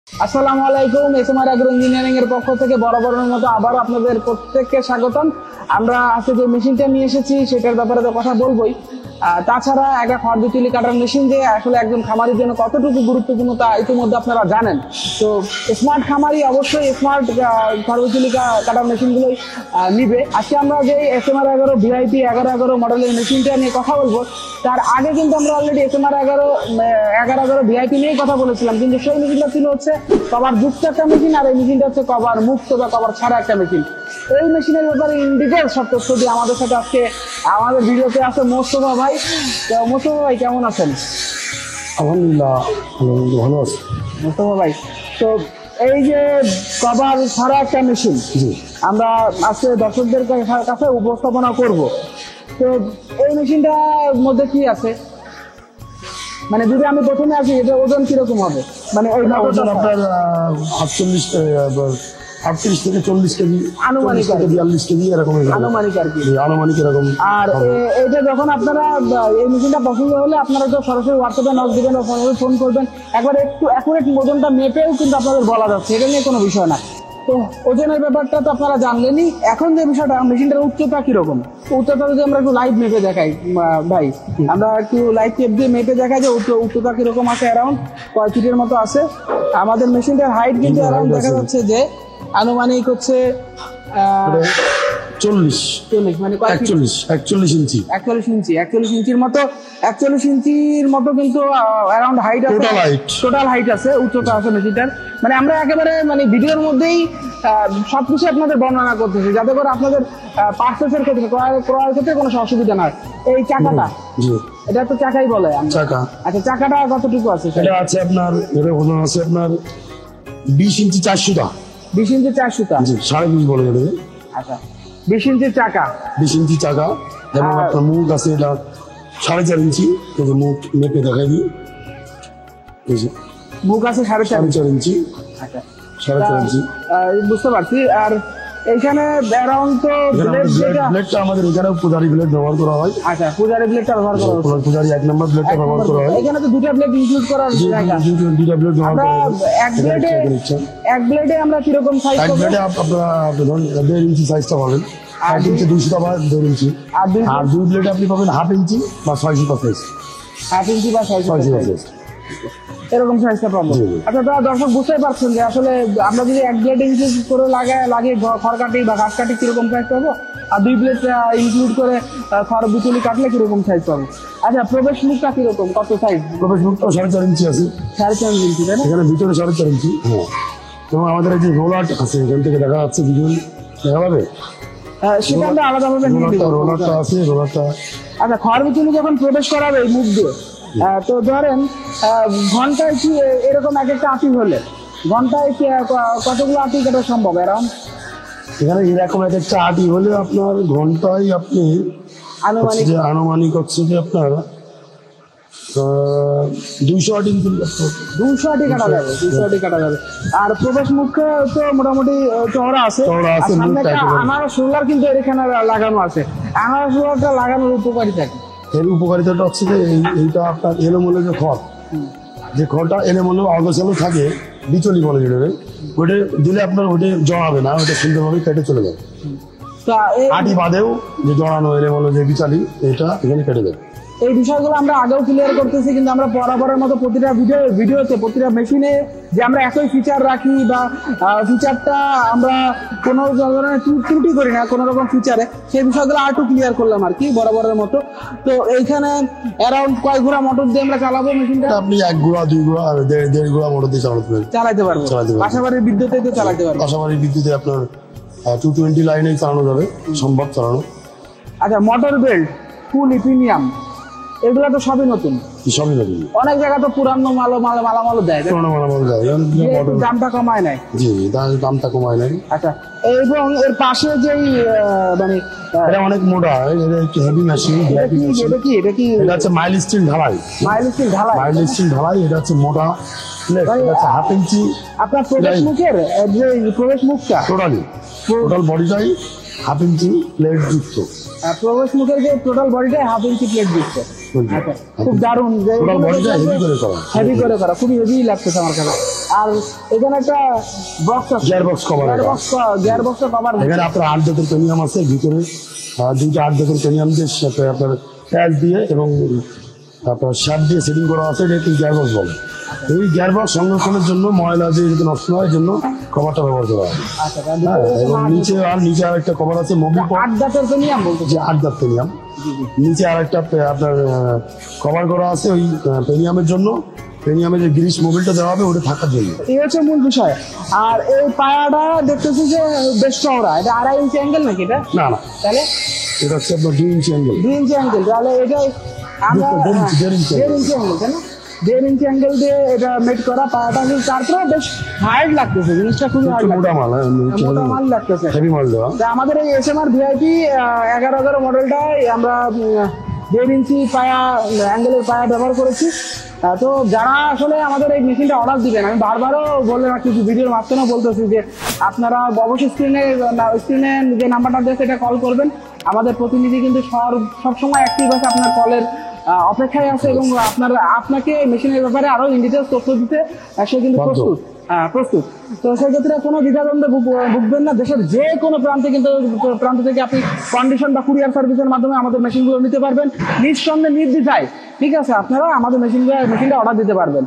আসসালামু আলাইকুম। SMR agro engineering এর পক্ষ থেকে বরাবরের মতো আবার আপনাদের প্রত্যেককে স্বাগতম। আমরা আজকে যে মেশিনটা নিয়ে এসেছি সেটার ব্যাপারে তো কথা বলবোই। তাছাড়া একটা খড় বিচুলি কাটার মেশিন যে আসলে একজন খামারির জন্য কতটুকু গুরুত্বপূর্ণ তা ইতিমধ্যে আপনারা জানেন। তো স্মার্ট খামারি অবশ্যই স্মার্ট খড় বিচুলি কাটার মেশিনগুলোই নিবে। আজকে আমরা যে এসএমআর 11 ভিআইপি 11 মডেলের মেশিনটা নিয়ে কথা বলবো, তার আগে কিন্তু আমরা অলরেডি এসএমআর 11 ভিআইপি নিয়েই কথা বলেছিলাম, কিন্তু সেই মেশিনটা ছিল হচ্ছে কভার যুক্ত একটা মেশিন, আর এই মেশিনটা হচ্ছে কভার মুক্ত বা কভার ছাড়া একটা মেশিন। এই মেশিনের ব্যাপারে ইন ডিটেলস সব তথ্য দিয়ে আমাদের সাথে আজকে আমাদের ভিডিওতে আছে মোস্তফা ভাই। তো মোস্তফা ভাই কেমন আছেন? আলহামদুলিল্লাহ ভালো আছি মোস্তফা ভাই। তো এই যে কভার ছাড়া একটা মেশিন জি আমরা আজকে দর্শকদের কাছে উপস্থাপনা করব। তো এই মেশিনটার মধ্যে কি আছে, মানে যদি আমি প্রথমে আসি এটা ওজন কিরকম হবে? মানে ওই ওজন আপনার 38 থেকে 40 কেজি আনুমানিক 42 কেজি এরকম আনুমানিক আর কি। আনুমানিক এরকম। আর এইটা যখন আপনারা এই মেশিনটা পছন্দ হলে আপনারা তো সরাসরি হোয়াটসঅ্যাপে নক দিবেন বা ফোন করবেন, একবার একটু অ্যাকুরেট ওজনটা মেপেও কিন্তু আপনাদের বলা যাচ্ছে, এটা নিয়ে কোনো বিষয় না। তো ওজনের ব্যাপারটা তো আপনারা জানলেনই। এখন যে বিষয়টা, মেশিনটার উচ্চতা কিরকম, উচ্চতা যদি আমরা একটু লাইভ মেপে দেখাই ভাই, আমরা একটু লাইভ টেপ দিয়ে মেপে দেখাই যে উচ্চতা কিরকম আছে, অ্যারাউন্ড কয় ফিটের মতো আছে। আমাদের মেশিনটার হাইট কিন্তু অ্যারাউন্ড দেখা যাচ্ছে যে আনুমানিক হচ্ছে 40 মানে 41 ইঞ্চি 41 ইঞ্চির মতো 41 ইঞ্চির মতো কিন্তু অ্যারাউন্ড হাইট আছে, টোটাল হাইট আছে, উচ্চতা আছে মেশিনটার। মানে আমরা একেবারে মানে ভিডিওর মধ্যেই সবকিছু আপনাদের বর্ণনা করতেছি, যাতে করে আপনাদের পারচেসের ক্ষেত্রে ক্রয়ের ক্ষেত্রে কোনো অসুবিধা না হয়। এই চাকাটা, এটা তো চাকাই বলে চাকা। আচ্ছা, চাকাটা কতটুকু আছে? এটা আছে আপনার, এর ওজন আছে আপনার 20 ইঞ্চি 4 সুতা। 20 ইঞ্চি 4 সুতা, জি 20.5 বলে যাবে। আচ্ছা 20 ইঞ্চির চাকা, 20 ইঞ্চি চাকা। এবং আপনার মুখ আছে এটা 4.5 ইঞ্চি। মুখ মেপে দেখাই দিই, মুখ আছে 4.5 ইঞ্চি। আচ্ছা 4.5 ইঞ্চি বুঝতে পারছি। আর এইখানে অ্যারাউন্ড তো ব্লেডটা আমাদের এখানে পূজারি ব্লেড ব্যবহার করা হয়। আচ্ছা, পূজারি ব্লেডটা ব্যবহার করা হয়, পূজারি 1 নম্বর ব্লেডটা ব্যবহার করা হয়। এখানে তো দুটো ব্লেড ইনক্লুড করার জায়গা, দুটো ব্লেড ব্যবহার করা হয়। এক ব্লেডে আমরা কিরকম সাইজ এক ব্লেডে আপনারা ধরুন 1.5 ইঞ্চি সাইজটা পাবেন, 1 ইঞ্চি 2 সুতা বা 1.5 ইঞ্চি। আর 2 ব্লেডে আপনি পাবেন 1/2 ইঞ্চি বা 6 সুতা সাইজ, 1/2 ইঞ্চি বা 6 সুতা সাইজ, এরকম সাইজটা পাবো। আচ্ছা, তো দর্শক বুঝতেই পারছেন যে আসলে আমরা যদি এক ব্লেড ইনক্লুড করে লাগিয়ে খড় কাটি বা ঘাস কাটি কিরকম সাইজ পাবো, আর 2 ব্লেড ইনক্লুড করে খড় বিচুলি কাটলে কিরকম সাইজ পাবো। আচ্ছা, প্রবেশ মুখটা কিরকম, কত সাইজ? প্রবেশ মুখটা 4.5 ইঞ্চি আছে। 4.5 ইঞ্চি, তাই না? এখানে ভিতরে 4.5 ইঞ্চি। এবং আমাদের এই যে রোলার আছে, এখান থেকে দেখা যাচ্ছে, ভিডিও দেখা যাবে, সেটা আমরা আলাদাভাবে নিয়ে দিব। রোলারটা আছে, রোলারটা। আচ্ছা, খড় বিচুলি যখন প্রবেশ করাবে এই মুখ দিয়ে, তো ধরেন ঘন্টায় কি এরকম এক একটা আটি হলে ঘন্টায় কতগুলো আটি কাটা সম্ভব অ্যারাউন্ড? এখানে এরকম এক একটা আটি হলে আপনার ঘন্টায় আপনি আনুমানিক হচ্ছে যে আপনার 200 আটি 200 আটি কাটা যাবে, 200 আটি কাটা যাবে। আর প্রবেশ মুখে তো মোটামুটি চওড়া আছে। আমার সোলার কিন্তু এখানে লাগানো আছে। আমার সোলারটা লাগানোর উপকারিতা কি? এর উপকারিতাটা হচ্ছে যে এইটা আপনার এলোমেলো যে খড়, যে খড়টা এলোমেলো অগোছালো থাকে, বিচলি বলে যেটাকে, ওটা দিলে আপনার ওটা জড়াবে না, ওটা সুন্দরভাবে কেটে চলে যাবে। আটি বাদেও যে জড়ানো এলোমেলো যে বিচালি, এটা এখানে কেটে যাবে। এই বিষয়গুলো আমরা আগেও ক্লিয়ার করতেছি, কিন্তু আমরা বরাবরের মতো প্রতিটা ভিডিওতে প্রতিটা মেশিনে যে আমরা একই ফিচার রাখি বা ফিচারটা আমরা কোনো ধরনের ত্রুটি করি না কোনো রকম ফিচারে, সেই বিষয়গুলো আর একটু ক্লিয়ার করলাম আর কি বরাবরের মতো। তো এইখানে অ্যারাউন্ড কয় ঘোড়া মোটর দিয়ে আমরা চালাবো মেশিনটা? আপনি 1 ঘোড়া 2 ঘোড়া 1.5 ঘোড়া মোটর দিয়ে চালাতে পারবো। বাসাবাড়ির বিদ্যুতে তো চালাতে পারবো। বাসাবাড়ির বিদ্যুতে আপনার 220 লাইনে চালানো যাবে, সম্ভব চালানো। আচ্ছা, মোটর বেল্ট, ফুলি প্রিমিয়াম, এগুলো তো সবই নতুন। অনেক জায়গা তো পুরানো মালামাল দেয়, দামটা কমায় নাই। জি, দামটা কমায় নাই। আচ্ছা, এবং এর পাশে যেই মানে এটা অনেক মোটা, এটা একটু হেভি মেশিন। এটা কি এটা হচ্ছে মাইল স্টিল ঢালাই। এটা হচ্ছে মোটা প্লেট, এটা হচ্ছে 1/2 ইঞ্চি। আপনার প্রবেশ মুখের যে প্রবেশ মুখটা টোটাল বডিটাই 1/2 ইঞ্চি প্লেট যুক্ত। প্রবেশ মুখের যে টোটাল বডিটাই 1/2 ইঞ্চি প্লেট যুক্ত। আচ্ছা, খুব দারুণ যে Total bodyটা heavy করে করা। হেভি করে করা, খুবই হেভি লাগতেছে আমার কাছে। আর এখানে একটা বক্স আছে, Gearbox cover এটা। গিয়ার বক্সের কভার। এখানে আপনার 8 জাতের প্রিমিয়াম আছে ভিতরে, দুইটা 8 জাতের প্রিমিয়াম দিয়ে সাথে আপনার প্যাচ দিয়ে এবং আপনার শার্ট দিয়ে সেটিং করা আছে, এটা গিয়ারবক্স বলে। এই গিয়ারবক্স সংরক্ষণের জন্য ময়লা দিয়ে যদি নষ্ট হয় জন্য কভারটা ব্যবহার করা হয়। আচ্ছা, হ্যাঁ, এবং নিচে আর একটা কভার আছে মোবিল 8 দাঁতের প্রিমিয়াম বলতে যে 8 জাত প্রিমিয়াম, নিচে আর একটা আপনার কভার করা আছে ওই প্রিমিয়ামের জন্য, প্রিমিয়ামের যে গ্রিস মোবিলটা দেওয়া হবে ওটা থাকার জন্য। এই হচ্ছে মূল বিষয়। আর এই পায়াটা দেখতেছি যে বেশ চওড়া, এটা 2.5 ইঞ্চি অ্যাঙ্গেল নাকি এটা? না না, তাহলে এটা হচ্ছে আপনার 2 ইঞ্চি অ্যাঙ্গেল। 2 ইঞ্চি অ্যাঙ্গেল, তাহলে এটা আমরা 1.5 ইঞ্চি 1.5 ইঞ্চি অ্যাঙ্গেল, তাই না? 1.5 ইঞ্চি অ্যাঙ্গেল দিয়ে এটা মেড করা পায়াটা, কিন্তু তারপরে বেশ হার্ড লাগতেছে, জিনিসটা খুবই হার্ড মোটা মাল, মোটা মাল লাগতেছে। হেভি মাল দেওয়া। তা আমাদের এই SMR VIP 11 মডেলটাই আমরা 1.5 ইঞ্চি পায়া অ্যাঙ্গেলের পায়া ব্যবহার করেছি। তো যারা আসলে আমাদের এই মেশিনটা অর্ডার দিবেন, আমি বারবারও বলে রাখছি, ভিডিওর মাঝখানেও বলতেছি যে আপনারা অবশ্যই স্ক্রিনে যে নাম্বারটা দিয়েছে এটা কল করবেন। আমাদের প্রতিনিধি কিন্তু সবসময় অ্যাক্টিভ আছে, আপনার কলের অপেক্ষায় আছে এবং আপনাকে মেশিনের ব্যাপারে আরো ইন ডিটেলস তথ্য দিতে সে কিন্তু প্রস্তুত। তো সেক্ষেত্রে কোনো দ্বিধাদ্বন্দ্বে ভুগবেন না। দেশের যে কোনো প্রান্ত থেকে আপনি কন্ডিশন বা কুরিয়ার সার্ভিসের মাধ্যমে আমাদের মেশিনগুলো নিতে পারবেন নিঃসন্দেহে, নির্দ্বিধায়। ঠিক আছে, আপনারা আমাদের মেশিনটা অর্ডার দিতে পারবেন।